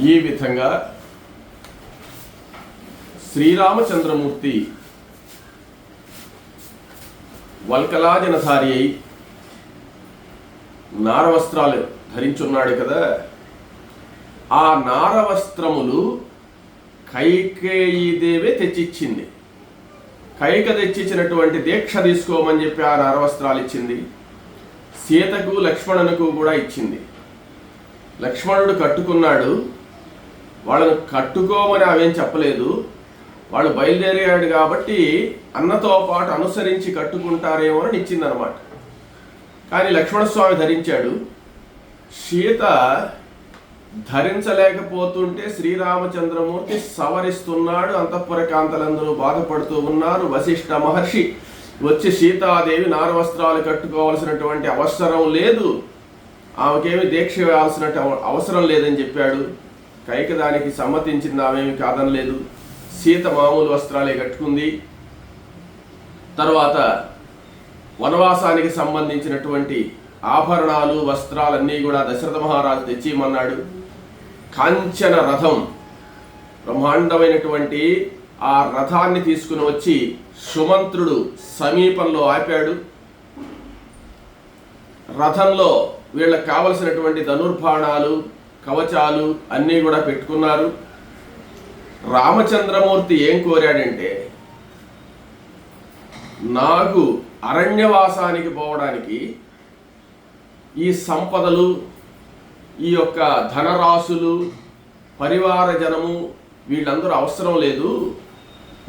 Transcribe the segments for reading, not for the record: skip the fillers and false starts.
ఈ విధంగా శ్రీరామచంద్రమూర్తి వల్కలాజనధారి అయి నారవస్త్రాలు ధరించున్నాడు కదా. ఆ నారవస్త్రములు కైకేయీదేవే తెచ్చిచ్చింది. కైక తెచ్చిచ్చినటువంటి దీక్ష తీసుకోమని చెప్పి ఆ నారవస్త్రాలు ఇచ్చింది. సీతకు లక్ష్మణునకు కూడా ఇచ్చింది. లక్ష్మణుడు కట్టుకున్నాడు. వాళ్ళను కట్టుకోమని అవేం చెప్పలేదు. వాళ్ళు బయలుదేరాడు కాబట్టి అన్నతో పాటు అనుసరించి కట్టుకుంటారేమో అని ఇచ్చిందనమాట. కానీ లక్ష్మణస్వామి ధరించాడు. సీత ధరించలేకపోతుంటే శ్రీరామచంద్రమూర్తి సవరిస్తున్నాడు. అంతఃపుర కాంతలందరూ బాధపడుతూ ఉన్నారు. వశిష్ఠ మహర్షి వచ్చి సీతాదేవి నారవస్త్రాలు కట్టుకోవాల్సినటువంటి అవసరం లేదు, ఆమెకేమి దీక్ష వేయాల్సిన అవసరం లేదని చెప్పాడు. కైక దానికి సమ్మతించింది, ఆమెమి కాదనలేదు. సీత మామూలు వస్త్రాలే కట్టుకుంది. తర్వాత వనవాసానికి సంబంధించినటువంటి ఆభరణాలు వస్త్రాలన్నీ కూడా దశరథ మహారాజు తెచ్చిమన్నాడు. కాంచన రథం, బ్రహ్మాండమైనటువంటి ఆ రథాన్ని తీసుకుని వచ్చి సుమంత్రుడు సమీపంలో ఆపాడు. రథంలో వీళ్ళకి కావలసినటువంటి ధనుర్బాణాలు కవచాలు అన్నీ కూడా పెట్టుకున్నారు. రామచంద్రమూర్తి ఏం కోరాడంటే, నాకు అరణ్యవాసానికి పోవడానికి ఈ సంపదలు, ఈ యొక్క ధనరాశులు, పరివార జనము వీళ్ళందరూ అవసరం లేదు.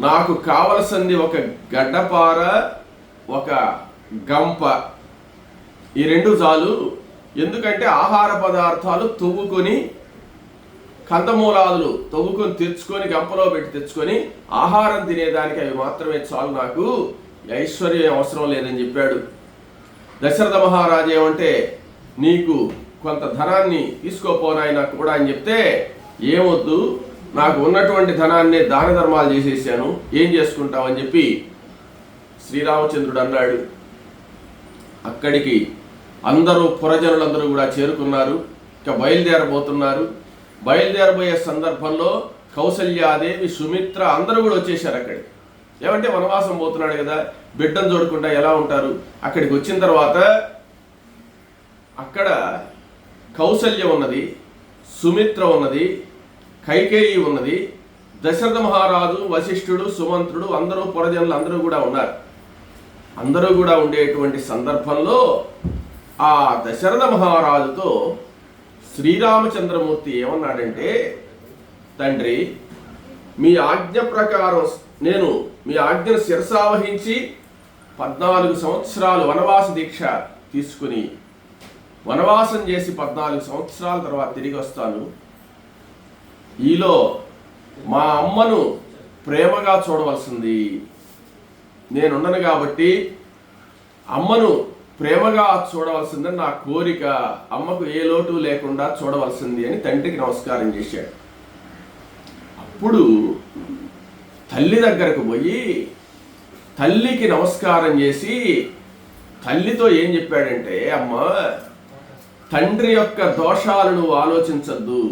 నాకు కావలసింది ఒక గడ్డపార, ఒక గంప, ఈ రెండు చాలు. ఎందుకంటే ఆహార పదార్థాలు తవ్వుకొని, కందమూలాదులు తవ్వుకొని తెచ్చుకొని గంపలో పెట్టి తెచ్చుకొని ఆహారం తినేదానికి అవి మాత్రమే చాలు, నాకు ఐశ్వర్యం అవసరం లేదని చెప్పాడు. దశరథ మహారాజు ఏమంటే, నీకు కొంత ధనాన్ని తీసుకోపోనాయన కూడా అని చెప్తే, ఏమొద్దు, నాకు ఉన్నటువంటి ధనాన్ని దాన ధర్మాలు చేసేసాను, ఏం చేసుకుంటావని చెప్పి శ్రీరామచంద్రుడు అన్నాడు. అక్కడికి అందరూ పురజనులందరూ కూడా చేరుకున్నారు. ఇక బయలుదేరబోతున్నారు. బయలుదేరబోయే సందర్భంలో కౌసల్యాదేవి, సుమిత్ర అందరూ కూడా వచ్చేసారు అక్కడికి. ఏమంటే వనవాసం పోతున్నాడు కదా, బిడ్డను చూడకుండా ఎలా ఉంటారు. అక్కడికి వచ్చిన తర్వాత అక్కడ కౌసల్య ఉన్నది, సుమిత్ర ఉన్నది, కైకేయి ఉన్నది, దశరథ మహారాజు, వశిష్ఠుడు, సుమంత్రుడు అందరూ పురజనులు అందరూ కూడా ఉన్నారు. అందరూ కూడా ఉండేటువంటి సందర్భంలో ఆ దశరథ మహారాజుతో శ్రీరామచంద్రమూర్తి ఏమన్నాడంటే, తండ్రి, మీ ఆజ్ఞ ప్రకారం నేను మీ ఆజ్ఞను శిరసావహించి 14 సంవత్సరాలు వనవాస దీక్ష తీసుకుని వనవాసం చేసి 14 సంవత్సరాల తర్వాత తిరిగి వస్తాను. ఈలో మా అమ్మను ప్రేమగా చూడవలసింది. నేనున్నాను కాబట్టి అమ్మను ప్రేమగా చూడవలసిందని నా కోరిక. అమ్మకు ఏ లోటు లేకుండా చూడవలసింది అని తండ్రికి నమస్కారం చేశాడు. అప్పుడు తల్లి దగ్గరకు పోయి తల్లికి నమస్కారం చేసి తల్లితో ఏం చెప్పాడంటే, అమ్మ, తండ్రి యొక్క దోషాలను ఆలోచించద్దు.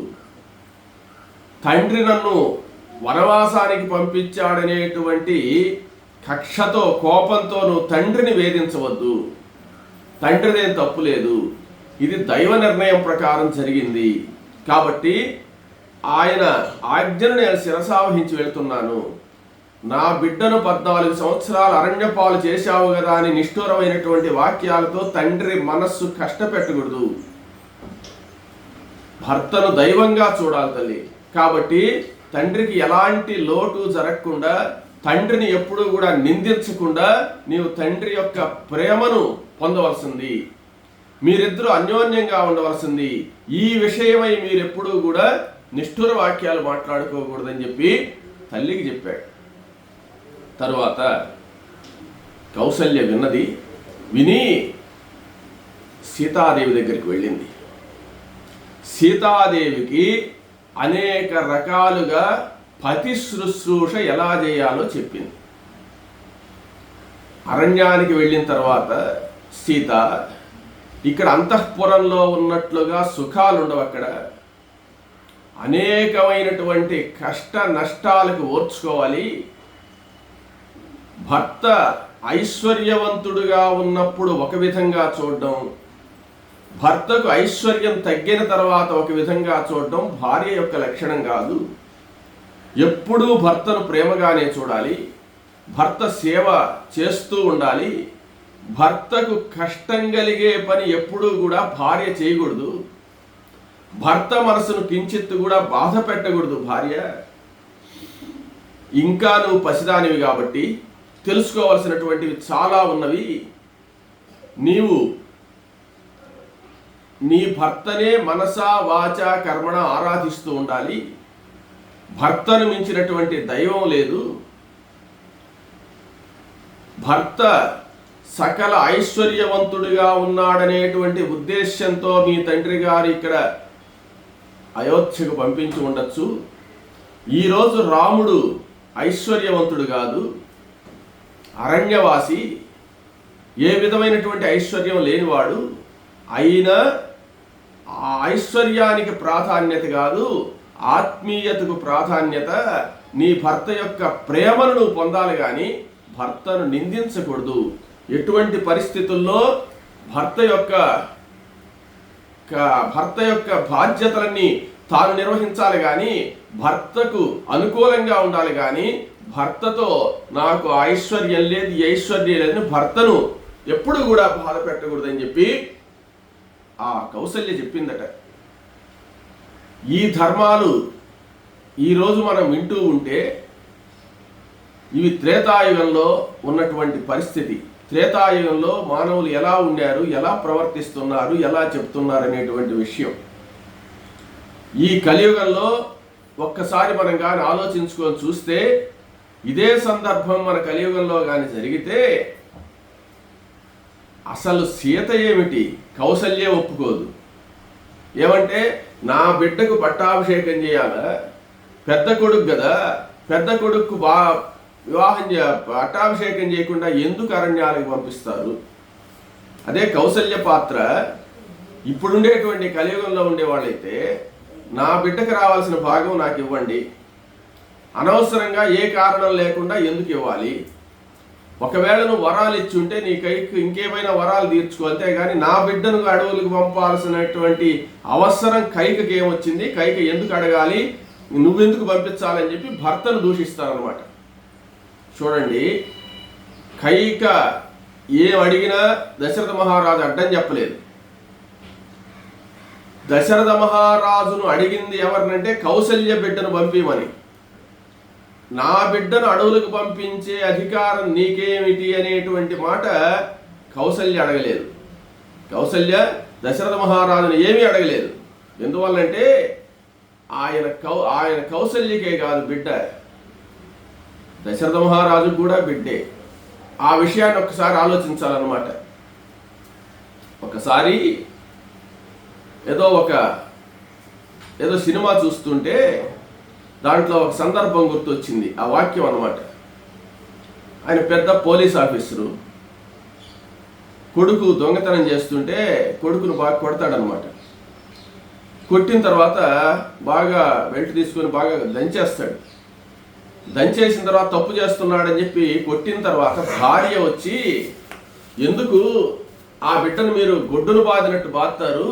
తండ్రి నన్ను వనవాసానికి పంపించాడనేటువంటి కక్షతో, కోపంతో నువ్వు తండ్రిని వేధించవద్దు. తండ్రిదేం తప్పు లేదు, ఇది దైవ నిర్ణయం ప్రకారం జరిగింది. కాబట్టి ఆయన ఆజ్ఞను నేను శిరసావహించి వెళ్తున్నాను. నా బిడ్డను 14 సంవత్సరాలు అరణ్యపాలు చేశావు కదా అని నిష్ఠూరమైనటువంటి వాక్యాలతో తండ్రి మనస్సు కష్టపెట్టకూడదు. భర్తను దైవంగా చూడాలి తల్లి. కాబట్టి తండ్రికి ఎలాంటి లోటు జరగకుండా, తండ్రిని ఎప్పుడూ కూడా నిందించకుండా నీవు తండ్రి యొక్క ప్రేమను పొందవలసింది. మీరిద్దరూ అన్యోన్యంగా ఉండవలసింది. ఈ విషయమై మీరెప్పుడూ కూడా నిష్ఠుర వాక్యాలు మాట్లాడుకోకూడదని చెప్పి తల్లికి చెప్పాడు. తరువాత కౌసల్య విన్నది. విని సీతాదేవి దగ్గరికి వెళ్ళింది. సీతాదేవికి అనేక రకాలుగా పతి శుశ్రూష ఎలా చేయాలో చెప్పింది. అరణ్యానికి వెళ్ళిన తర్వాత సీత ఇక్కడ అంతఃపురంలో ఉన్నట్లుగా సుఖాలు ఉండవు. అక్కడ అనేకమైనటువంటి కష్ట నష్టాలకు ఓర్చుకోవాలి. భర్త ఐశ్వర్యవంతుడుగా ఉన్నప్పుడు ఒక విధంగా చూడడం, భర్తకు ఐశ్వర్యం తగ్గిన తర్వాత ఒక విధంగా చూడడం భార్య యొక్క లక్షణం కాదు. ఎప్పుడూ భర్తను ప్రేమగానే చూడాలి. భర్త సేవ చేస్తూ ఉండాలి. భర్తకు కష్టం కలిగే పని ఎప్పుడూ కూడా భార్య చేయకూడదు. భర్త మనసును కించిత్తు కూడా బాధ పెట్టకూడదు భార్య. ఇంకా నువ్వు పసిదానివి కాబట్టి తెలుసుకోవాల్సినటువంటివి చాలా ఉన్నవి. నీవు నీ భర్తనే మనసా వాచా కర్మణ ఆరాధిస్తూ ఉండాలి. భర్తను మించినటువంటి దైవం లేదు. భర్త సకల ఐశ్వర్యవంతుడిగా ఉన్నాడనేటువంటి ఉద్దేశ్యంతో మీ తండ్రి గారు ఇక్కడ అయోధ్యకు పంపించి ఉండొచ్చు. ఈరోజు రాముడు ఐశ్వర్యవంతుడు కాదు, అరణ్యవాసి, ఏ విధమైనటువంటి ఐశ్వర్యం లేనివాడు. అయినా ఆ ఐశ్వర్యానికి ప్రాధాన్యత కాదు, ఆత్మీయతకు ప్రాధాన్యత. నీ భర్త యొక్క ప్రేమను నువ్వు పొందాలి కానీ భర్తను నిందించకూడదు. ఎటువంటి పరిస్థితుల్లో భర్త యొక్క బాధ్యతలన్నీ తాను నిర్వహించాలి కానీ భర్తకు అనుకూలంగా ఉండాలి కానీ భర్తతో నాకు ఐశ్వర్యం లేదు, ఈ ఐశ్వర్యం లేదని భర్తను ఎప్పుడు కూడా బాధ పెట్టకూడదని చెప్పి ఆ కౌసల్య చెప్పిందట. ఈ ధర్మాలు ఈరోజు మనం వింటూ ఉంటే ఇవి త్రేతాయుగంలో ఉన్నటువంటి పరిస్థితి. త్రేతాయుగంలో మానవులు ఎలా ఉన్నారు, ఎలా ప్రవర్తిస్తున్నారు, ఎలా చెప్తున్నారు అనేటువంటి విషయం. ఈ కలియుగంలో ఒక్కసారి మనం కానీ ఆలోచించుకొని చూస్తే ఇదే సందర్భం మన కలియుగంలో కానీ జరిగితే అసలు సీత ఏమిటి, కౌసల్యే ఒప్పుకోదు. ఏమంటే నా బిడ్డకు పట్టాభిషేకం చేయాలా, పెద్ద కొడుకు కదా, పెద్ద కొడుకు పట్టాభిషేకం చేయకుండా ఎందుకు అరణ్యాలకు పంపిస్తారు? అదే కౌసల్య పాత్ర ఇప్పుడుండేటువంటి కలియుగంలో ఉండేవాళ్ళైతే నా బిడ్డకు రావాల్సిన భాగం నాకు ఇవ్వండి, అనవసరంగా ఏ కారణం లేకుండా ఎందుకు ఇవ్వాలి? ఒకవేళ నువ్వు వరాలు ఇచ్చి ఉంటే నీ కైకి ఇంకేమైనా వరాలు తీర్చుకో, అంతేగాని నా బిడ్డను అడవులకు పంపాల్సినటువంటి అవసరం కైకకి ఏమొచ్చింది, కైక ఎందుకు అడగాలి, నువ్వెందుకు పంపించాలని చెప్పి భర్తను దూషిస్తారనమాట. చూడండి, కైక ఏం అడిగినా దశరథ మహారాజు అడ్డం చెప్పలేదు. దశరథ మహారాజును అడిగింది ఎవరినంటే కౌసల్య బిడ్డను పంపిమని. నా బిడ్డను అడవులకు పంపించే అధికారం నీకేమిటి అనేటువంటి మాట కౌసల్య అడగలేదు. కౌసల్య దశరథ మహారాజును ఏమీ అడగలేదు. ఎందువల్లంటే ఆయన కౌసల్యకే కాదు బిడ్డ, దశరథ మహారాజు కూడా బిడ్డే. ఆ విషయాన్ని ఒకసారి ఆలోచించాలన్నమాట. ఒకసారి ఏదో సినిమా చూస్తుంటే దాంట్లో ఒక సందర్భం గుర్తొచ్చింది. ఆ వాక్యం అన్నమాట. ఆయన పెద్ద పోలీస్ ఆఫీసరు, కొడుకు దొంగతనం చేస్తుంటే కొడుకును బాగా కొడతాడనమాట. కొట్టిన తర్వాత బాగా బెల్ట్ తీసుకొని బాగా దంచేస్తాడు. దంచేసిన తర్వాత తప్పు చేస్తున్నాడని చెప్పి కొట్టిన తర్వాత భార్య వచ్చి, ఎందుకు ఆ బిడ్డను మీరు గొడ్డును బాదినట్టు బాదుతారు,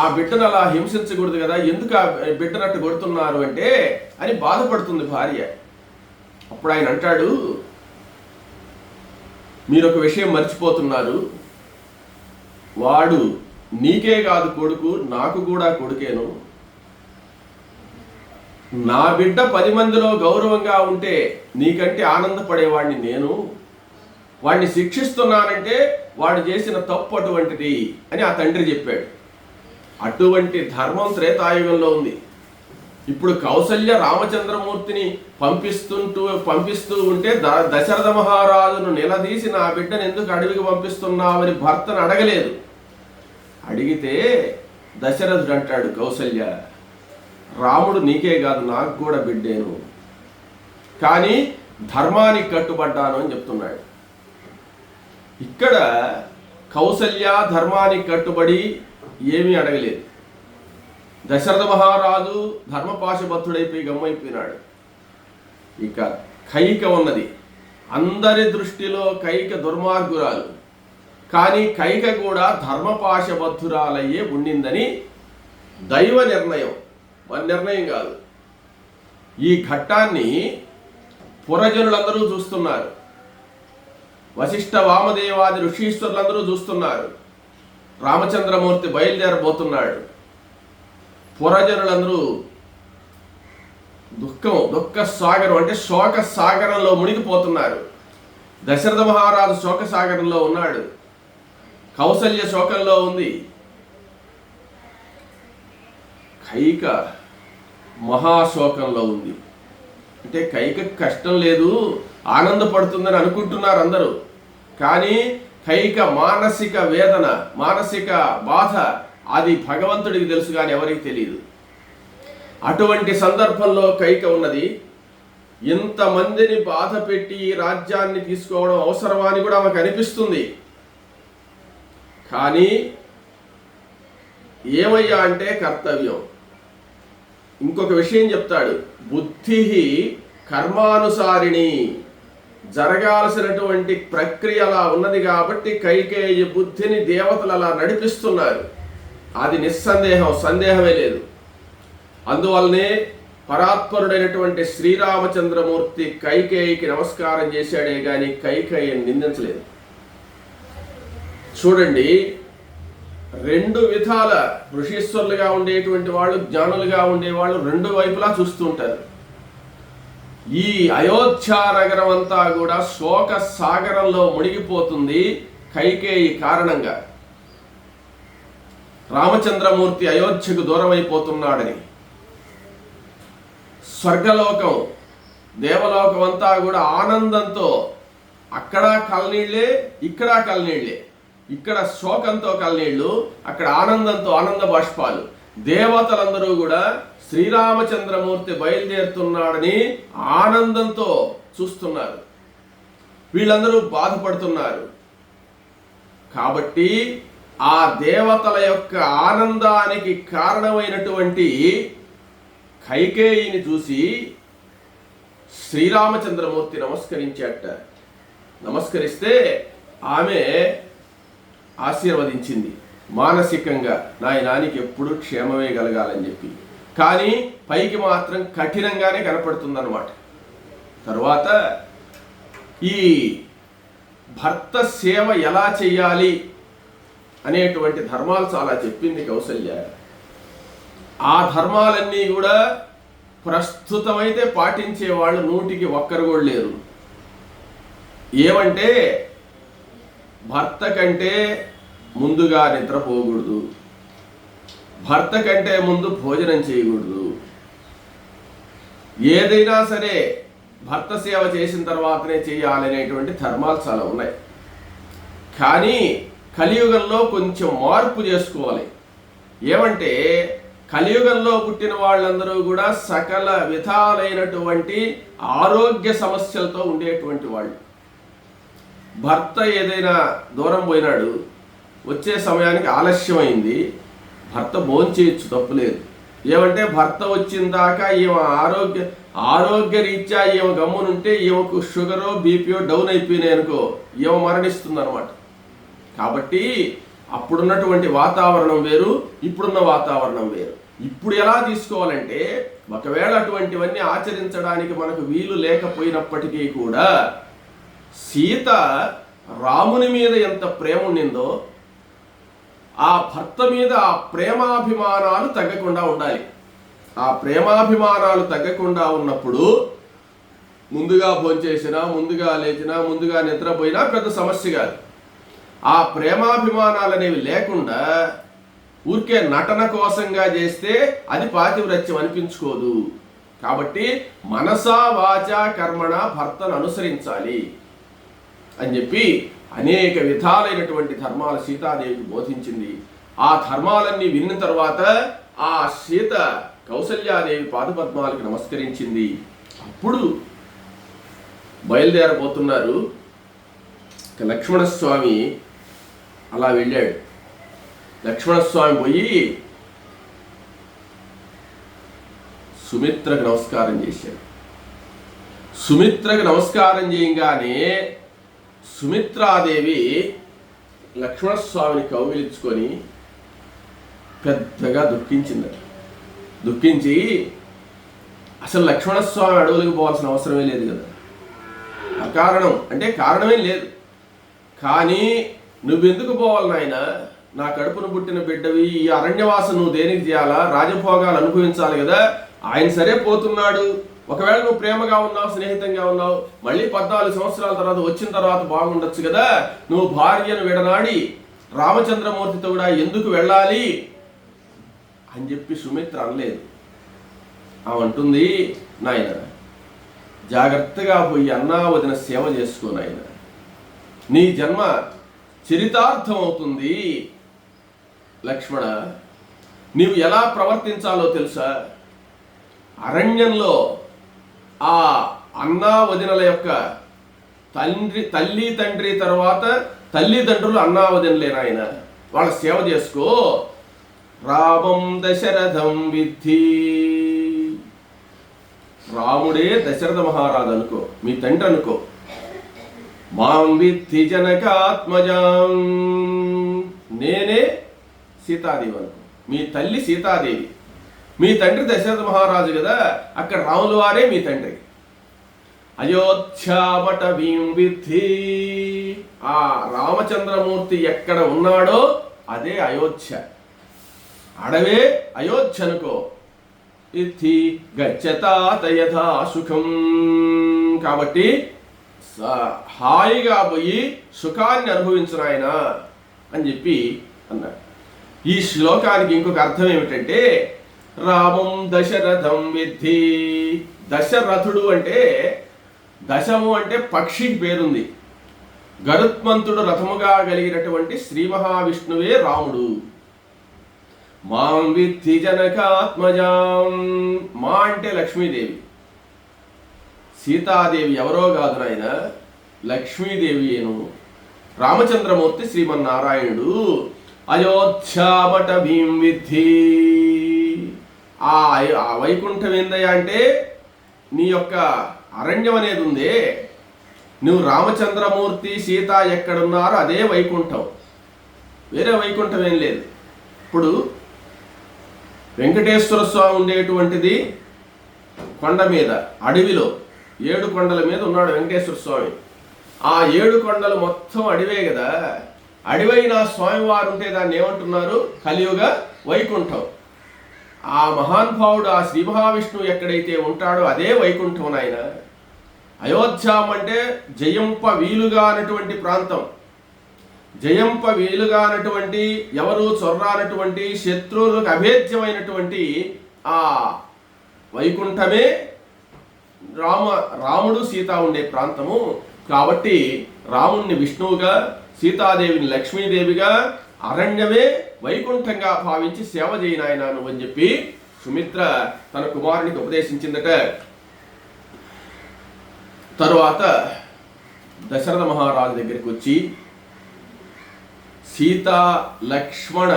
ఆ బిడ్డను అలా హింసించకూడదు కదా, ఎందుకు ఆ బిడ్డనట్టు కొడుతున్నారు అంటే అని బాధపడుతుంది భార్య. అప్పుడు ఆయన అంటాడు, మీరు ఒక విషయం మర్చిపోతున్నారు, వాడు నీకే కాదు కొడుకు, నాకు కూడా కొడుకేను. నా బిడ్డ 10 మందిలో గౌరవంగా ఉంటే నీకంటే ఆనందపడేవాడిని నేను. వాడిని శిక్షిస్తున్నానంటే వాడు చేసిన తప్పు అటువంటిది అని ఆ తండ్రి చెప్పాడు. అటువంటి ధర్మం త్రేతాయుగంలో ఉంది. ఇప్పుడు కౌసల్య రామచంద్రమూర్తిని పంపిస్తూ ఉంటే దశరథ మహారాజును నిలదీసి నా బిడ్డను ఎందుకు అడవికి పంపిస్తున్నావని భర్తను అడగలేదు. అడిగితే దశరథుడు అంటాడు, కౌసల్య రాముడు నీకే కాదు నాకు కూడా బిడ్డేను, కానీ ధర్మానికి కట్టుబడ్డాను అని చెప్తున్నాడు. ఇక్కడ కౌసల్య ధర్మానికి కట్టుబడి ఏమీ అడగలేదు. దశరథ మహారాజు ధర్మపాశబద్ధుడైపోయి గమ్మైపోయినాడు. ఇక కైక ఉన్నది. అందరి దృష్టిలో కైక దుర్మార్గురాలు, కానీ కైక కూడా ధర్మపాశబద్ధురాలయ్యే ఉండిందని దైవ నిర్ణయం, మన నిర్ణయం కాదు. ఈ ఘట్టాన్ని పురజనులందరూ చూస్తున్నారు. వశిష్ఠ వామదేవాది ఋషీశ్వరులందరూ చూస్తున్నారు. రామచంద్రమూర్తి బయలుదేరబోతున్నాడు. పురజనులందరూ దుఃఖ సాగరం అంటే శోక సాగరంలో మునిగిపోతున్నారు. దశరథ మహారాజు శోక సాగరంలో ఉన్నాడు. కౌసల్య శోకంలో ఉంది. కైక మహాశోకంలో ఉంది. అంటే కైక కష్టం లేదు, ఆనందపడుతుందని అనుకుంటున్నారు అందరూ. కానీ కైక మానసిక వేదన, మానసిక బాధ అది భగవంతుడికి తెలుసు, కానీ ఎవరికి తెలియదు. అటువంటి సందర్భంలో కైక ఉన్నది. ఇంతమందిని బాధ పెట్టి ఈ రాజ్యాన్ని తీసుకోవడం అవసరమా అని కూడా ఆమెకు అనిపిస్తుంది. కానీ ఏమయ్యా అంటే కర్తవ్యం. ఇంకొక విషయం చెప్తాడు, బుద్ధి కర్మానుసారిణి, జరగాల్సినటువంటి ప్రక్రియ అలా ఉన్నది కాబట్టి కైకేయి బుద్ధిని దేవతలు అలా నడిపిస్తున్నారు. అది నిస్సందేహం, సందేహమే లేదు. అందువల్లనే పరాత్పరుడైనటువంటి శ్రీరామచంద్రమూర్తి కైకేయికి నమస్కారం చేశాడే గాని కైకేయిని నిందించలేదు. చూడండి, రెండు విధాల ఋషీశ్వరులుగా ఉండేటువంటి వాళ్ళు, జ్ఞానులుగా ఉండేవాళ్ళు రెండు వైపులా చూస్తూ ఉంటారు. ఈ అయోధ్య నగరం అంతా కూడా శోక సాగరంలో మునిగిపోతుంది కైకేయి కారణంగా. రామచంద్రమూర్తి అయోధ్యకు దూరం అయిపోతున్నాడని. స్వర్గలోకం, దేవలోకం అంతా కూడా ఆనందంతో, అక్కడ కలనీళ్లే, ఇక్కడ కలనీళ్లే. ఇక్కడ శోకంతో కలనీళ్లు, అక్కడ ఆనందంతో ఆనంద బాష్పాలు. దేవతలందరూ కూడా శ్రీరామచంద్రమూర్తి బయలుదేరుతున్నాడని ఆనందంతో చూస్తున్నారు. వీళ్ళందరూ బాధపడుతున్నారు. కాబట్టి ఆ దేవతల యొక్క ఆనందానికి కారణమైనటువంటి కైకేయిని చూసి శ్రీరామచంద్రమూర్తి నమస్కరించాట. నమస్కరిస్తే ఆమె ఆశీర్వదించింది మానసికంగా, నాయనానికి ఎప్పుడు క్షేమమే కలగాలని చెప్పి. కానీ పైకి మాత్రం కఠినంగానే కనపడుతుందన్నమాట. తరువాత ఈ భర్త సేవ ఎలా చెయ్యాలి అనేటువంటి ధర్మాలు చాలా చెప్పింది కౌసల్య. ఆ ధర్మాలన్నీ కూడా ప్రస్తుతమైతే పాటించే వాళ్ళు 100కి 1 కూడా లేరు. ఏమంటే, భర్త కంటే ముందుగా నిద్రపోకూడదు, భర్త కంటే ముందు భోజనం చేయకూడదు. ఏదైనా సరే భర్త సేవ చేసిన తర్వాతనే చేయాలనేటువంటి ధర్మాలు చాలా ఉన్నాయి. కానీ కలియుగంలో కొంచెం మార్పు చేసుకోవాలి. ఏమంటే, కలియుగంలో పుట్టిన వాళ్ళందరూ కూడా సకల విధాలైనటువంటి ఆరోగ్య సమస్యలతో ఉండేటువంటి వాళ్ళు. భర్త ఏదైనా దూరం పోయినాడు, వచ్చే సమయానికి ఆలస్యమైంది, భర్త భోంచేయచ్చు, తప్పులేదు. ఏమంటే భర్త వచ్చిన దాకా ఈమె ఆరోగ్య రీత్యా ఈమె గమ్మునుంటే ఈమెకు షుగరో బీపీఓ డౌన్ అయిపోయినాయి అనుకో, ఈమె మరణిస్తుంది అనమాట. కాబట్టి అప్పుడున్నటువంటి వాతావరణం వేరు, ఇప్పుడున్న వాతావరణం వేరు. ఇప్పుడు ఎలా తీసుకోవాలంటే, ఒకవేళ అటువంటివన్నీ ఆచరించడానికి మనకు వీలు లేకపోయినప్పటికీ కూడా సీత రాముని మీద ఎంత ప్రేమ ఉండిందో ఆ భర్త మీద ఆ ప్రేమాభిమానాలు తగ్గకుండా ఉండాలి. ఆ ప్రేమాభిమానాలు తగ్గకుండా ఉన్నప్పుడు ముందుగా భోంచేసినా, ముందుగా లేచినా, ముందుగా నిద్రపోయినా పెద్ద సమస్య కాదు. ఆ ప్రేమాభిమానాలు అనేవి లేకుండా ఊరికే నటన కోసంగా చేస్తే అది పాతివ్రత్యం అనిపించుకోదు. కాబట్టి మనసా వాచా కర్మణ భర్తను అనుసరించాలి అని చెప్పి అనేక విధాలైనటువంటి ధర్మాలు సీతాదేవికి బోధించింది. ఆ ధర్మాలన్నీ విన్న తర్వాత ఆ సీత కౌసల్యాదేవి పాదపద్మాలకు నమస్కరించింది. అప్పుడు బయలుదేరబోతున్నారు. లక్ష్మణస్వామి అలా వెళ్ళాడు. లక్ష్మణస్వామి పోయి సుమిత్రకు నమస్కారం చేశాడు. సుమిత్రకు నమస్కారం చేయగానే సుమిత్రాదేవి లక్ష్మణస్వామిని కౌగిలించుకొని పెద్దగా దుఃఖించిందట. దుఃఖించి అసలు లక్ష్మణస్వామి అడవులకు పోవాల్సిన అవసరమే లేదు కదా, అకారణం అంటే కారణమే లేదు, కానీ నువ్వెందుకు పోవాలి నాయన, నా కడుపును పుట్టిన బిడ్డవి, ఈ అరణ్యవాసం నువ్వు దేనికి చేయాలా, రాజభోగాలు అనుభవించాలి కదా, ఆయన సరే పోతున్నాడు, ఒకవేళ నువ్వు ప్రేమగా ఉన్నావు, స్నేహితంగా ఉన్నావు, మళ్ళీ 14 సంవత్సరాల తర్వాత వచ్చిన తర్వాత బాగుండొచ్చు కదా, నువ్వు భార్యను విడనాడి రామచంద్రమూర్తితో కూడా ఎందుకు వెళ్ళాలి అని చెప్పి సుమిత్ర అనలేదు. ఆమె అంటుంది, నాయన జాగ్రత్తగా పోయి అన్నా వదిన సేవ చేసుకో నాయన, నీ జన్మ చరితార్థం అవుతుంది. లక్ష్మణ, నీవు ఎలా ప్రవర్తించాలో తెలుసా, అరణ్యంలో ఆ అన్నా వదినల యొక్క తల్లి తండ్రి తర్వాత తల్లిదండ్రులు అన్నా వదినలే నాయన, వాళ్ళ సేవ చేసుకో. రామం దశరథం విద్ధి, రాముడే దశరథ మహారాజు అనుకో, మీ తండ్రి అనుకో. మాం విద్ధి జనకాత్మజాం, నేనే సీతాదేవి అనుకో, మీ తల్లి సీతాదేవి, మీ తండ్రి దశరథ మహారాజు కదా, అక్కడ రాముల వారే మీ తండ్రి. అయోధ్యావటవీం విద్ధి, ఆ రామచంద్రమూర్తి ఎక్కడ ఉన్నాడో అదే అయోధ్య, అడవే అయోధ్య అనుకో. ఇత్థి గచ్చతాత యథా సుఖం, కాబట్టి హాయిగా పోయి సుఖాన్ని అనుభవించు నాయన అని చెప్పి అన్నాడు. ఈ శ్లోకానికి ఇంకొక అర్థం ఏమిటంటే, రామం దశరథం విద్ధి, దశరథుడు అంటే, దశము అంటే పక్షికి పేరుంది, గరుత్మంతుడు రథముగా కలిగినటువంటి శ్రీ మహావిష్ణువే రాముడు. మాం విద్ధి జనకాత్మజాం, మా అంటే లక్ష్మీదేవి, సీతాదేవి ఎవరో కాదు నాయన, లక్ష్మీదేవి ఏను, రామచంద్రమూర్తి శ్రీమన్నారాయణుడు. అయోధ్యావటవీం విద్ధి, ఆ వైకుంఠం ఏందయ్యా అంటే, నీ యొక్క అరణ్యం అనేది ఉందే, నువ్వు రామచంద్రమూర్తి సీత ఎక్కడున్నారో అదే వైకుంఠం, వేరే వైకుంఠం ఏం లేదు. ఇప్పుడు వెంకటేశ్వర స్వామి ఉండేటువంటిది కొండ మీద, అడవిలో 7 కొండల మీద ఉన్నాడు వెంకటేశ్వర స్వామి. ఆ 7 కొండలు మొత్తం అడివే కదా, అడివైన స్వామివారు ఉంటే దాన్ని ఏమంటున్నారు, కలియుగ వైకుంఠం. ఆ మహానుభావుడు ఆ శ్రీ మహావిష్ణువు ఎక్కడైతే ఉంటాడో అదే వైకుంఠం నాయన. అయోధ్యం అంటే జయంప వీలుగా అన్నటువంటి ప్రాంతం, జయంప వీలుగానటువంటి, ఎవరు చొర్రానటువంటి, శత్రువులకు అభేద్యమైనటువంటి ఆ వైకుంఠమే రాముడు సీత ఉండే ప్రాంతము. కాబట్టి రాముణ్ణి విష్ణువుగా, సీతాదేవిని లక్ష్మీదేవిగా, అరణ్యమే వైకుంఠంగా భావించి సేవ చేయనాయన నువ్వు అని చెప్పి సుమిత్ర తన కుమారునికి ఉపదేశించిందట. తరువాత దశరథ మహారాజు దగ్గరికి వచ్చి సీతా లక్ష్మణ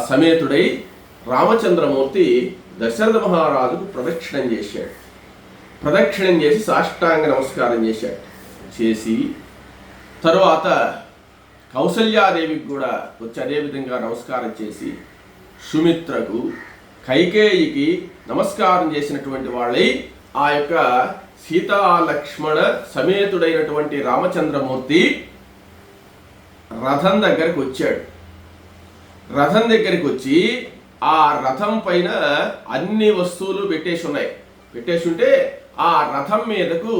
సమేతుడై రామచంద్రమూర్తి దశరథ మహారాజుకు ప్రదక్షిణం చేశాడు. ప్రదక్షిణం చేసి సాష్టాంగ నమస్కారం చేశాడు. చేసి తరువాత కౌసల్యాదేవికి కూడా వచ్చి అదేవిధంగా నమస్కారం చేసి సుమిత్రకు, కైకేయికి నమస్కారం చేసినటువంటి వాళ్ళై ఆ యొక్క సీతా లక్ష్మణ సమేతుడైనటువంటి రామచంద్రమూర్తి రథం దగ్గరికి వచ్చాడు. రథం దగ్గరికి వచ్చి ఆ రథం పైన అన్ని వస్తువులు పెట్టేసి ఉంటే ఆ రథం మీదకు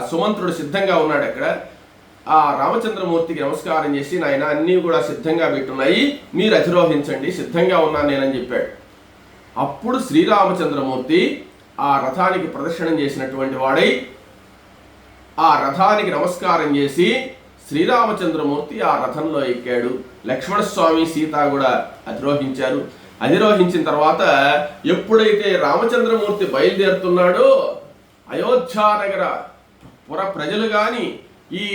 సుమంత్రుడు సిద్ధంగా ఉన్నాడు. అక్కడ ఆ రామచంద్రమూర్తికి నమస్కారం చేసి, నాయన అన్నీ కూడా సిద్ధంగా పెట్టున్నాయి, మీరు అధిరోహించండి, సిద్ధంగా ఉన్నాను నేనని చెప్పాడు. అప్పుడు శ్రీరామచంద్రమూర్తి ఆ రథానికి ప్రదక్షిణం చేసినటువంటి వాడై ఆ రథానికి నమస్కారం చేసి శ్రీరామచంద్రమూర్తి ఆ రథంలో ఎక్కాడు. లక్ష్మణస్వామి సీత కూడా అధిరోహించారు. అధిరోహించిన తర్వాత ఎప్పుడైతే రామచంద్రమూర్తి బయలుదేరుతున్నాడో అయోధ్యానగర పుర ప్రజలు కానీ, ఈ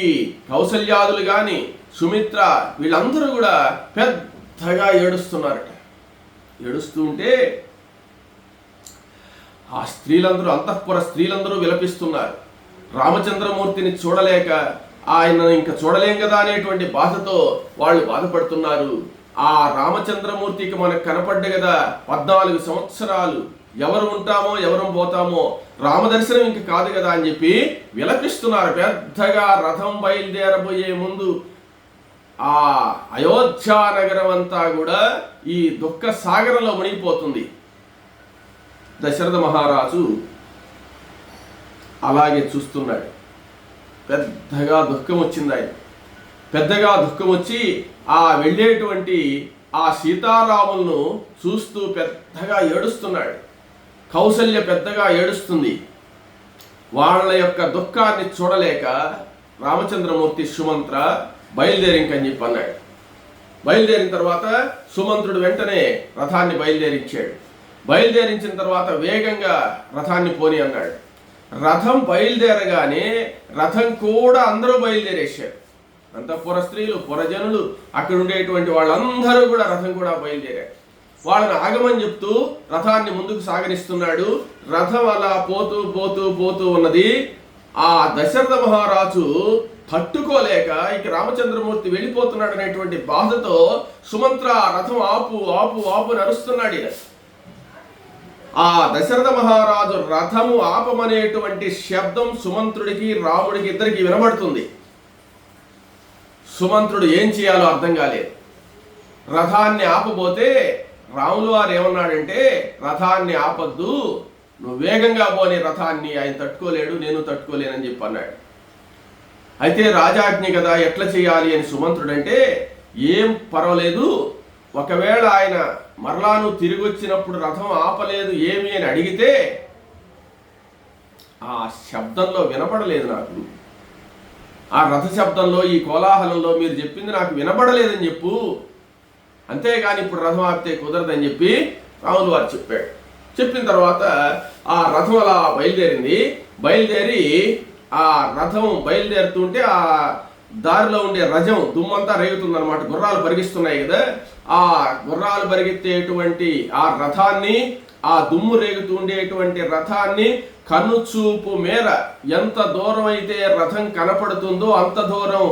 కౌసల్యాదులు కానీ, సుమిత్ర వీళ్ళందరూ కూడా పెద్దగా ఏడుస్తున్నారట. ఏడుస్తూ ఉంటే ఆ స్త్రీలందరూ, అంతఃపుర స్త్రీలందరూ విలపిస్తున్నారు. రామచంద్రమూర్తిని చూడలేక, ఆయన ఇంకా చూడలేం కదా అనేటువంటి బాధతో వాళ్ళు బాధపడుతున్నారు. ఆ రామచంద్రమూర్తికి మనకు కనపడ్డ కదా 14 సంవత్సరాలు, ఎవరు ఉంటామో ఎవరు పోతామో, రామదర్శనం ఇంక కాదు కదా అని చెప్పి విలపిస్తున్నారు. పెద్దగా రథం బయలుదేరబోయే ముందు ఆ అయోధ్య నగరం అంతా కూడా ఈ దుఃఖ సాగరంలో మునిగిపోతుంది. దశరథ మహారాజు అలాగే చూస్తున్నాడు. పెద్దగా దుఃఖం వచ్చింది ఆయన. పెద్దగా దుఃఖం వచ్చి ఆ వెళ్ళేటువంటి ఆ సీతారాములను చూస్తూ పెద్దగా ఏడుస్తున్నాడు. కౌసల్య పెద్దగా ఏడుస్తుంది. వాళ్ళ యొక్క దుఃఖాన్ని చూడలేక రామచంద్రమూర్తి, సుమంత్ర బయలుదేరింకని చెప్పి అన్నాడు. బయలుదేరిన తర్వాత సుమంత్రుడు వెంటనే రథాన్ని బయలుదేరించాడు. బయలుదేరించిన తర్వాత వేగంగా రథాన్ని పోని అన్నాడు. రథం బయలుదేరగానే రథం కూడా అందరూ బయలుదేరేశారు. అంతఃపుర స్త్రీలు, పురజనులు, అక్కడ ఉండేటువంటి వాళ్ళందరూ కూడా రథం కూడా బయలుదేరారు. వాళ్ళని ఆగమని చెప్తూ రథాన్ని ముందుకు సాగనిస్తున్నాడు. రథం అలా పోతూ పోతూ పోతూ ఉన్నది. ఆ దశరథ మహారాజు తట్టుకోలేక ఇక రామచంద్రమూర్తి వెళ్ళిపోతున్నాడు అనేటువంటి బాధతో సుమంత్ర రథం ఆపు ఆపు ఆపు నడుస్తున్నాడు. ఆ దశరథ మహారాజు రథము ఆపమనేటువంటి శబ్దం సుమంత్రుడికి, రాముడికి ఇద్దరికి వినబడుతుంది. సుమంత్రుడు ఏం చేయాలో అర్థం కాలేదు. రథాన్ని ఆపబోతే రాములు వారు ఏమన్నాడంటే, రథాన్ని ఆపద్దు, నువ్వు వేగంగా పోని రథాన్ని, ఆయన తట్టుకోలేడు, నేను తట్టుకోలేనని చెప్పి అన్నాడు. అయితే రాజాజ్ఞ కదా, ఎట్లా చేయాలి అని సుమంత్రుడు అంటే, ఏం పర్వాలేదు, ఒకవేళ ఆయన మరలా నువ్వు తిరిగి వచ్చినప్పుడు రథం ఆపలేదు ఏమి అని అడిగితే, ఆ శబ్దంలో వినపడలేదు నాకు, ఆ రథ శబ్దంలో, ఈ కోలాహలంలో మీరు చెప్పింది నాకు వినపడలేదని చెప్పు, అంతేగాని ఇప్పుడు రథం ఆపితే కుదరదని చెప్పి రాములు వారు చెప్పాడు. చెప్పిన తర్వాత ఆ రథం అలా బయలుదేరింది. బయలుదేరి ఆ రథం బయలుదేరుతుంటే ఆ దారిలో ఉండే రజం దుమ్మంతా రేగుతుంది అనమాట. గుర్రాలు పరిగిస్తున్నాయి కదా, ఆ గుర్రాలు పరిగెత్తేటువంటి ఆ రథాన్ని, ఆ దుమ్ము రేగుతూ ఉండేటువంటి రథాన్ని కన్నుచూపు మేర ఎంత దూరం అయితే రథం కనపడుతుందో అంత దూరం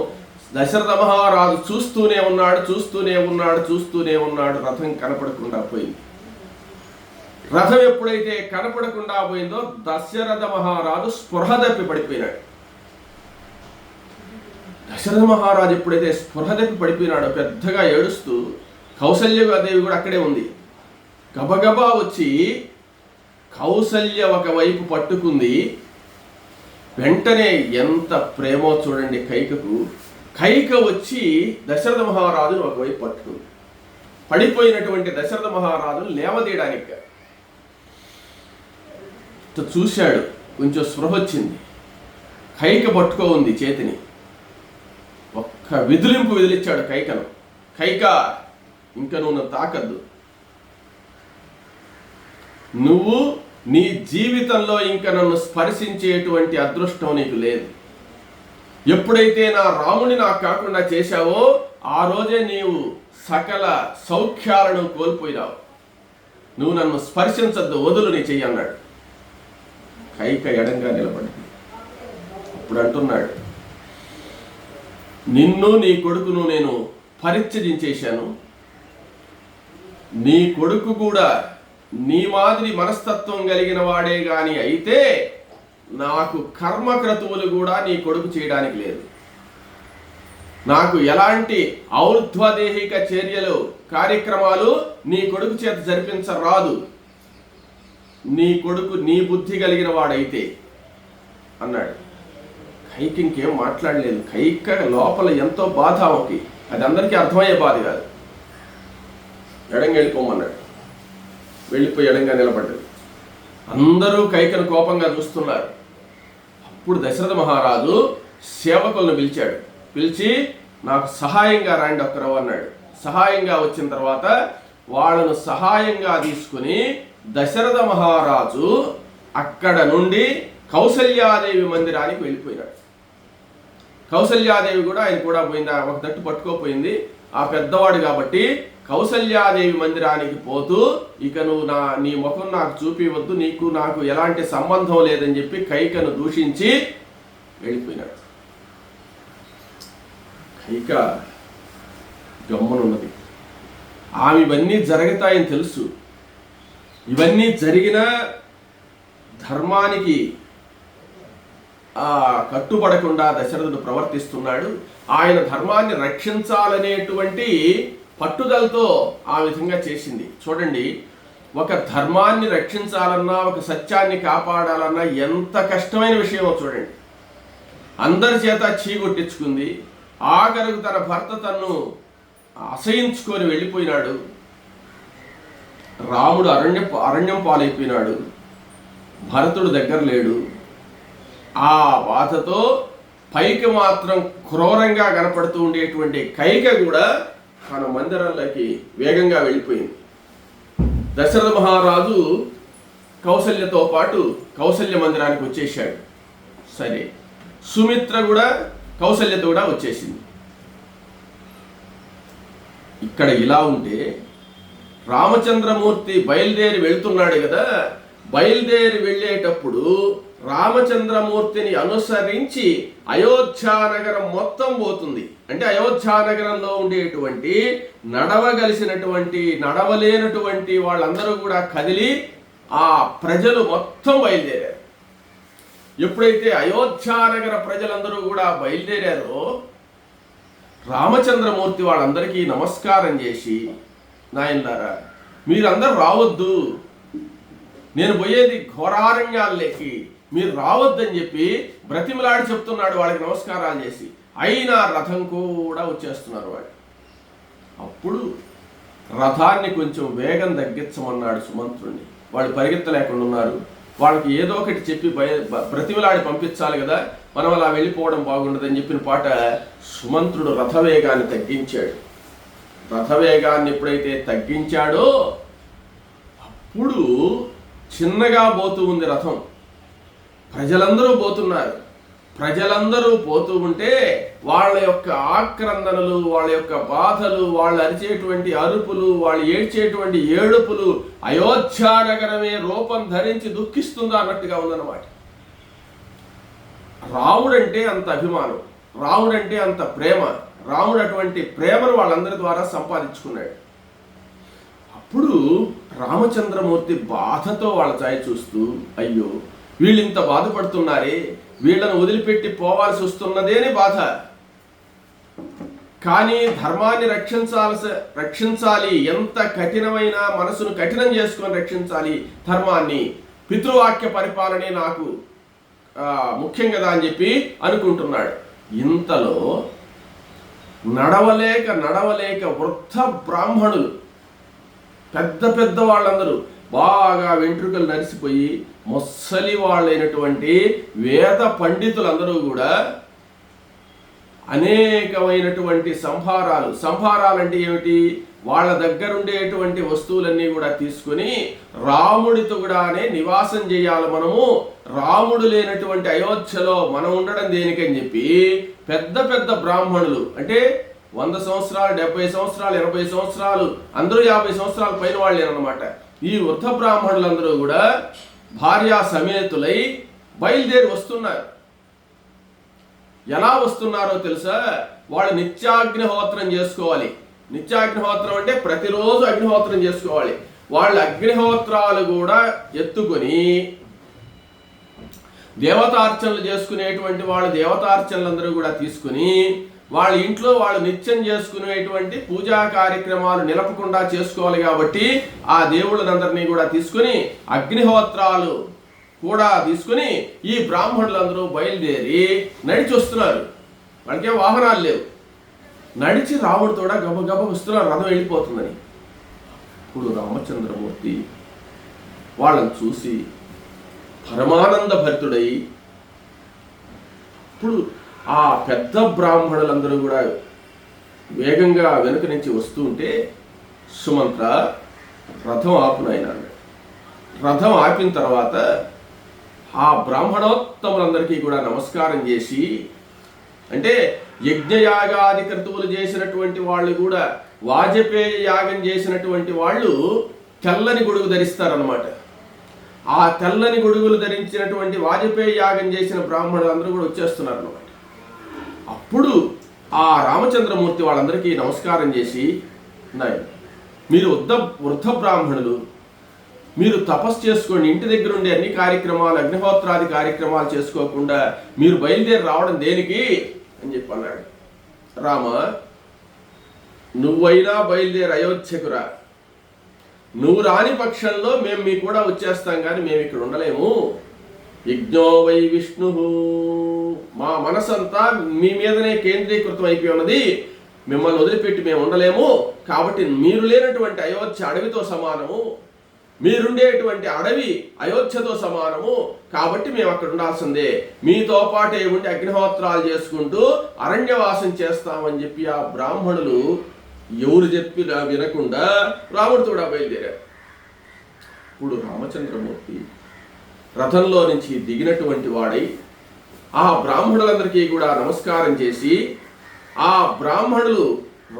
దశరథ మహారాజు చూస్తూనే ఉన్నాడు, చూస్తూనే ఉన్నాడు, చూస్తూనే ఉన్నాడు. రథం కనపడకుండా పోయింది. రథం ఎప్పుడైతే కనపడకుండా పోయిందో దశరథ మహారాజు స్పృహ తప్పి పడిపోయినాడు. దశరథ మహారాజు ఎప్పుడైతే స్పృహ తప్పి పడిపోయినాడో పెద్దగా ఏడుస్తూ, కౌసల్యదేవి కూడా అక్కడే ఉంది, గబగబా వచ్చి కౌసల్య ఒకవైపు పట్టుకుంది. వెంటనే ఎంత ప్రేమో చూడండి కైకకు. కైక వచ్చి దశరథ మహారాజును ఒకవైపు పట్టుకుంది. పడిపోయినటువంటి దశరథ మహారాజును లేవదీయడానికి చూశాడు. కొంచెం స్పృహ వచ్చింది. కైక పట్టుకో ఉంది చేతిని. ఒక్క విదిలింపు విదిలిచ్చాడు కైకను. కైక, ఇంకా నువ్వు తాకద్దు, నువ్వు నీ జీవితంలో ఇంకా నన్ను స్పర్శించేటువంటి అదృష్టం నీకు లేదు. ఎప్పుడైతే నా రాముని నాకు కాకుండా చేశావో ఆ రోజే నీవు సకల సౌఖ్యాలను కోల్పోయినావు. నువ్వు నన్ను స్పర్శించద్దు, వదులు నీ చెయ్యి అన్నాడు. కైక ఎడంగా నిలబడింది. అప్పుడు అంటున్నాడు, నిన్ను నీ కొడుకును నేను పరిత్యజించేశాను. నీ కొడుకు కూడా నీ మాదిరి మనస్తత్వం కలిగిన వాడే గాని అయితే నాకు కర్మక్రతువులు కూడా నీ కొడుకు చేయడానికి లేదు. నాకు ఎలాంటి ఔర్ధ్వదేహిక చర్యలు, కార్యక్రమాలు నీ కొడుకు చేత జరిపించరాదు. నీ కొడుకు నీ బుద్ధి కలిగిన వాడైతే అన్నాడు. కైక ఇంకేం మాట్లాడలేదు. కైక లోపల ఎంతో బాధ ఆమెకి, అది అందరికీ అర్థమయ్యే బాధ కాదు. ఎడంగా వెళ్ళిపోమన్నాడు. వెళ్ళిపోయి ఎడంగా నిలబడ్డాడు. అందరూ కైకను కోపంగా చూస్తున్నారు. అప్పుడు దశరథ మహారాజు సేవకులను పిలిచాడు. పిలిచి, నాకు సహాయంగా రాండి ఒక్కరవ అన్నాడు. సహాయంగా వచ్చిన తర్వాత వాళ్ళను సహాయంగా తీసుకుని దశరథ మహారాజు అక్కడ నుండి కౌసల్యాదేవి మందిరానికి వెళ్ళిపోయినాడు. కౌసల్యాదేవి కూడా ఆయన కూడా పోయింది. ఒక తట్టు పట్టుకోపోయింది. ఆ పెద్దవాడు కాబట్టి కౌసల్యాదేవి మందిరానికి పోతూ ఇక నువ్వు నీ ముఖం నాకు చూపివద్దు, నీకు నాకు ఎలాంటి సంబంధం లేదని చెప్పి కైకను దూషించి వెళ్ళిపోయినాడు. కైక గమ్మునున్నది. ఆమె ఇవన్నీ జరుగుతాయని తెలుసు. ఇవన్నీ జరిగిన ధర్మానికి కట్టుబడకుండా దశరథుడు ప్రవర్తిస్తున్నాడు. ఆయన ధర్మాన్ని రక్షించాలనేటువంటి పట్టుదలతో ఆ విధంగా చేసింది. చూడండి, ఒక ధర్మాన్ని రక్షించాలన్నా, ఒక సత్యాన్ని కాపాడాలన్నా ఎంత కష్టమైన విషయమో చూడండి. అందరి చేత చీగొట్టించుకుంది. ఆఖరకు తన భర్త తన్ను అసహించుకొని వెళ్ళిపోయినాడు. రాముడు అరణ్యం పాలైపోయినాడు. భరతుడు దగ్గర లేడు. ఆ బాధతో పైకి మాత్రం క్రూరంగా కనపడుతూ ఉండేటువంటి కైక కూడా తన మందిరంలోకి వేగంగా వెళ్ళిపోయింది. దశరథ మహారాజు కౌసల్యతో పాటు కౌసల్య మందిరానికి వచ్చేసాడు. సరే, సుమిత్ర కూడా కౌసల్యతో కూడా వచ్చేసింది. ఇక్కడ ఇలా ఉంటే రామచంద్రమూర్తి బయలుదేరి వెళ్తున్నాడు కదా. బయలుదేరి వెళ్ళేటప్పుడు రామచంద్రమూర్తిని అనుసరించి అయోధ్యానగరం మొత్తం పోతుంది. అంటే అయోధ్యానగరంలో ఉండేటువంటి నడవలేనటువంటి వాళ్ళందరూ కూడా కదిలి ఆ ప్రజలు మొత్తం బయలుదేరారు. ఎప్పుడైతే అయోధ్యానగర ప్రజలందరూ కూడా బయలుదేరారో రామచంద్రమూర్తి వాళ్ళందరికీ నమస్కారం చేసి, నాయనలారా మీరందరూ రావద్దు, నేను పోయేది ఘోరారణ్యాల్లోకి, మీరు రావద్దని చెప్పి బ్రతిమలాడి చెప్తున్నాడు వాళ్ళకి నమస్కారాలు చేసి. అయినా రథం కూడా వచ్చేస్తున్నారు వాళ్ళు. అప్పుడు రథాన్ని కొంచెం వేగం తగ్గించమన్నాడు సుమంత్రుడిని. వాళ్ళు పరిగెత్తలేకుండా ఉన్నారు. వాళ్ళకి ఏదో ఒకటి చెప్పి బ్రతిమలాడి పంపించాలి కదా, మనం అలా వెళ్ళిపోవడం బాగుండదని చెప్పిన పాట సుమంత్రుడు రథవేగాన్ని తగ్గించాడు. రథవేగాన్ని ఎప్పుడైతే తగ్గించాడో అప్పుడు చిన్నగా పోతూ ఉంది రథం. ప్రజలందరూ పోతున్నారు. ప్రజలందరూ పోతూ ఉంటే వాళ్ళ యొక్క ఆక్రందనలు, వాళ్ళ యొక్క బాధలు, వాళ్ళు అరిచేటువంటి అరుపులు, వాళ్ళు ఏడ్చేటువంటి ఏడుపులు అయోధ్యానగరమే రూపం ధరించి దుఃఖిస్తుందా అన్నట్టుగా ఉందన్నమాట. రాముడంటే అంత అభిమానం, రాముడంటే అంత ప్రేమ. రాముడు అటువంటి ప్రేమను వాళ్ళందరి ద్వారా సంపాదించుకున్నాడు. అప్పుడు రామచంద్రమూర్తి బాధతో వాళ్ళ ఛాయ చూస్తూ, అయ్యో వీళ్ళు ఇంత బాధపడుతున్నారే, వీళ్ళను వదిలిపెట్టి పోవాల్సి వస్తున్నదేని బాధ. కానీ ధర్మాన్ని రక్షించాలి, ఎంత కఠినమైన మనసును కఠినం చేసుకొని రక్షించాలి ధర్మాన్ని, పితృవాక్య పరిపాలనే నాకు ముఖ్యం కదా అని చెప్పి అనుకుంటున్నాడు. ఇంతలో నడవలేక వృద్ధ బ్రాహ్మణులు, పెద్ద వాళ్ళందరూ బాగా వెంట్రుకలు నరిసిపోయి ముసలి వాళ్ళైనటువంటి వేద పండితులందరూ కూడా అనేకమైనటువంటి సంభారాలు అంటే ఏమిటి, వాళ్ళ దగ్గర ఉండేటువంటి వస్తువులన్నీ కూడా తీసుకుని రాముడితో కూడానే నివాసం చేయాలి మనము, రాముడు లేనటువంటి అయోధ్యలో మనం ఉండడం దేనికని చెప్పి పెద్ద బ్రాహ్మణులు, అంటే 100 సంవత్సరాలు, 70 సంవత్సరాలు, 80 సంవత్సరాలు, అందరూ 50 సంవత్సరాల పైన వాళ్ళేనమాట. ఈ వృద్ధ బ్రాహ్మణులందరూ కూడా భార్యా సమేతులై బయలుదేరి వస్తున్నారు. ఎలా వస్తున్నారో తెలుసా? వాళ్ళు నిత్యాగ్నిహోత్రం చేసుకోవాలి. నిత్యాగ్నిహోత్రం అంటే ప్రతిరోజు అగ్నిహోత్రం చేసుకోవాలి. వాళ్ళు అగ్నిహోత్రాలు కూడా ఎత్తుకొని దేవతార్చనలు చేసుకునేటువంటి వాళ్ళు దేవతార్చనలందరూ కూడా తీసుకుని వాళ్ళ ఇంట్లో వాళ్ళు నిత్యం చేసుకునేటువంటి పూజా కార్యక్రమాలు నిలపకుండా చేసుకోవాలి. కాబట్టి ఆ దేవుళ్ళనందరినీ కూడా తీసుకుని అగ్నిహోత్రాలు కూడా తీసుకుని ఈ బ్రాహ్మణులందరూ బయలుదేరి నడిచి వస్తున్నారు. వాళ్ళకే వాహనాలు లేవు. నడిచి రాముడితో గబగబ వస్తున్నారు, రథం వెళ్ళిపోతుందని. ఇప్పుడు రామచంద్రమూర్తి వాళ్ళని చూసి పరమానంద భరితుడై, ఇప్పుడు ఆ పెద్ద బ్రాహ్మణులందరూ కూడా వేగంగా వెనుక నుంచి వస్తూ ఉంటే, సుమంత్ర రథం ఆపునైనా అన్నాడు. రథం ఆపిన తర్వాత ఆ బ్రాహ్మణోత్తములందరికీ కూడా నమస్కారం చేసి, అంటే యజ్ఞయాగాది క్రతువులు చేసినటువంటి వాళ్ళు కూడా వాజపేయ యాగం చేసినటువంటి వాళ్ళు తెల్లని గొడుగు ధరిస్తారనమాట. ఆ తెల్లని గొడుగులు ధరించినటువంటి వాజపేయ యాగం చేసిన బ్రాహ్మణులు అందరూ కూడా వచ్చేస్తున్నారు అనమాట. అప్పుడు ఆ రామచంద్రమూర్తి వాళ్ళందరికీ నమస్కారం చేసి, మీరు వృద్ధ బ్రాహ్మణులు, మీరు తపస్సు చేసుకోండి, ఇంటి దగ్గర ఉండే అన్ని కార్యక్రమాలు, అగ్నిహోత్రాది కార్యక్రమాలు చేసుకోకుండా మీరు బయలుదేరి రావడం దేనికి అని చెప్పి అన్నాడు. రామ, నువ్వైనా బయలుదేరి అయోధ్యకురా, నువ్వు రాని పక్షంలో మేము మీ కూడా వచ్చేస్తాం, కానీ మేము ఇక్కడ ఉండలేము. యజ్ఞో వై విష్ణు, మా మనసంతా మీ మీదనే కేంద్రీకృతం అయిపోయి ఉన్నది, మిమ్మల్ని వదిలిపెట్టి మేము ఉండలేము. కాబట్టి మీరు లేనటువంటి అయోధ్య అడవితో సమానము, మీరుండేటువంటి అడవి అయోధ్యతో సమానము. కాబట్టి మేము అక్కడ ఉండాల్సిందే, మీతో పాటే ఉండి అగ్నిహోత్రాలు చేసుకుంటూ అరణ్యవాసం చేస్తామని చెప్పి ఆ బ్రాహ్మణులు ఎవరు చెప్పి వినకుండా రాముడితో కూడా బయలుదేరారు. ఇప్పుడు రామచంద్రమూర్తి రథంలో నుంచి దిగినటువంటి వాడై ఆ బ్రాహ్మణులందరికీ కూడా నమస్కారం చేసి, ఆ బ్రాహ్మణులు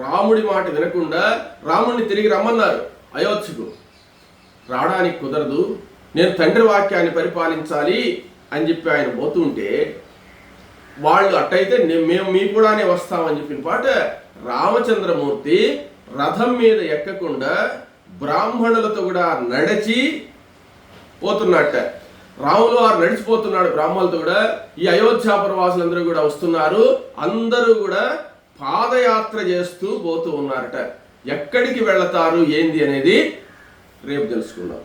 రాముడి మాట వినకుండా రాముడిని తిరిగి రమ్మన్నారు. అయోధ్యకు రావడానికి కుదరదు, నేను తండ్రి వాక్యాన్ని పరిపాలించాలి అని చెప్పి ఆయన పోతుంటే, వాళ్ళు అట్టయితే మేము మీ కూడానే వస్తామని చెప్పిన పాట రామచంద్రమూర్తి రథం మీద ఎక్కకుండా బ్రాహ్మణులతో కూడా నడిచి పోతున్నట్ట. రాములు వారు నడిచిపోతున్నాడు బ్రాహ్మణులతో కూడా. ఈ అయోధ్యాపురవాసులందరూ కూడా వస్తున్నారు. అందరూ కూడా పాదయాత్ర చేస్తూ పోతూ ఉన్నారట. ఎక్కడికి వెళతారు ఏంది అనేది రేపు తెలుసుకుందాం.